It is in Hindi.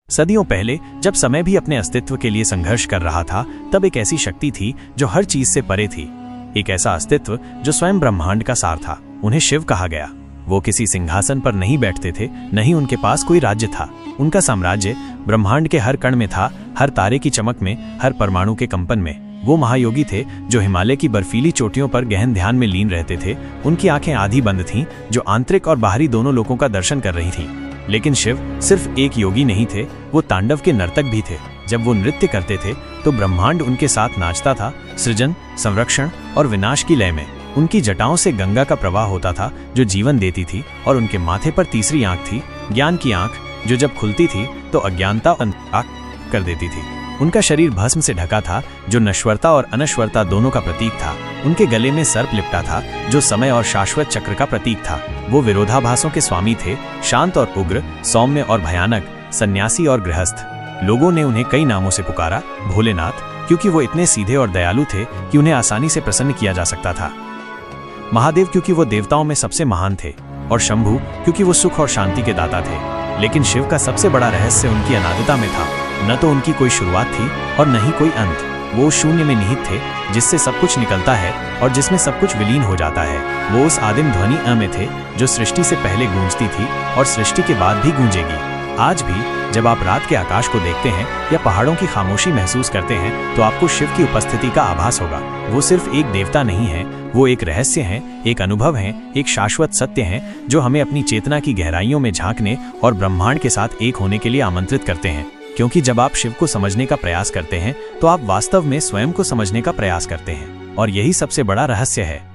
सदियों पहले जब समय भी अपने अस्तित्व के लिए संघर्ष कर रहा था, तब एक ऐसी शक्ति थी जो हर चीज से परे थी। एक ऐसा अस्तित्व जो स्वयं ब्रह्मांड का सार था। उन्हें शिव कहा गया। वो किसी सिंहासन पर नहीं बैठते थे, नहीं उनके पास कोई राज्य था। उनका साम्राज्य ब्रह्मांड के हर कण में था, हर तारे की चमक में, हर परमाणु के कंपन में। वो महायोगी थे जो हिमालय की बर्फीली चोटियों पर गहन ध्यान में लीन रहते थे। उनकी आंखें आधी बंद थीं, जो आंतरिक और बाहरी दोनों लोगों का दर्शन कर रही थीं। लेकिन शिव सिर्फ एक योगी नहीं थे, वो तांडव के नर्तक भी थे। जब वो नृत्य करते थे तो ब्रह्मांड उनके साथ नाचता था, सृजन, संरक्षण और विनाश की लय में। उनकी जटाओं से गंगा का प्रवाह होता था जो जीवन देती थी, और उनके माथे पर तीसरी आंख थी, ज्ञान की आंख, जो जब खुलती थी तो अज्ञानता अंधकार कर देती थी। उनका शरीर भस्म से ढका था, जो नश्वरता और अनश्वरता दोनों का प्रतीक था। उनके गले में सर्प लिपटा था, जो समय और शाश्वत चक्र का प्रतीक था। वो विरोधाभासों के स्वामी थे, शांत और उग्र, सौम्य और भयानक, सन्यासी और गृहस्थ। लोगों ने उन्हें कई नामों से पुकारा। भोलेनाथ, क्योंकि वो इतने सीधे और दयालु थे कि उन्हें आसानी से प्रसन्न किया जा सकता था। महादेव, क्योंकि वो देवताओं में सबसे महान थे। और शंभु, क्योंकि वो सुख और शांति के दाता थे। लेकिन शिव का सबसे बड़ा रहस्य उनकी अनादिता में था। न तो उनकी कोई शुरुआत थी और न ही कोई अंत। वो शून्य में निहित थे, जिससे सब कुछ निकलता है और जिसमें सब कुछ विलीन हो जाता है। वो उस आदिम ध्वनि अ में थे जो सृष्टि से पहले गूंजती थी और सृष्टि के बाद भी गूंजेगी। आज भी जब आप रात के आकाश को देखते हैं या पहाड़ों की खामोशी महसूस करते हैं, तो आपको शिव की उपस्थिति का आभास होगा। वो सिर्फ एक देवता नहीं है, वो एक रहस्य है, एक अनुभव है, एक शाश्वत सत्य है, जो हमें अपनी चेतना की गहराइयों में झांकने और ब्रह्मांड के साथ एक होने के लिए आमंत्रित करते हैं। क्योंकि जब आप शिव को समझने का प्रयास करते हैं, तो आप वास्तव में स्वयं को समझने का प्रयास करते हैं, और यही सबसे बड़ा रहस्य है।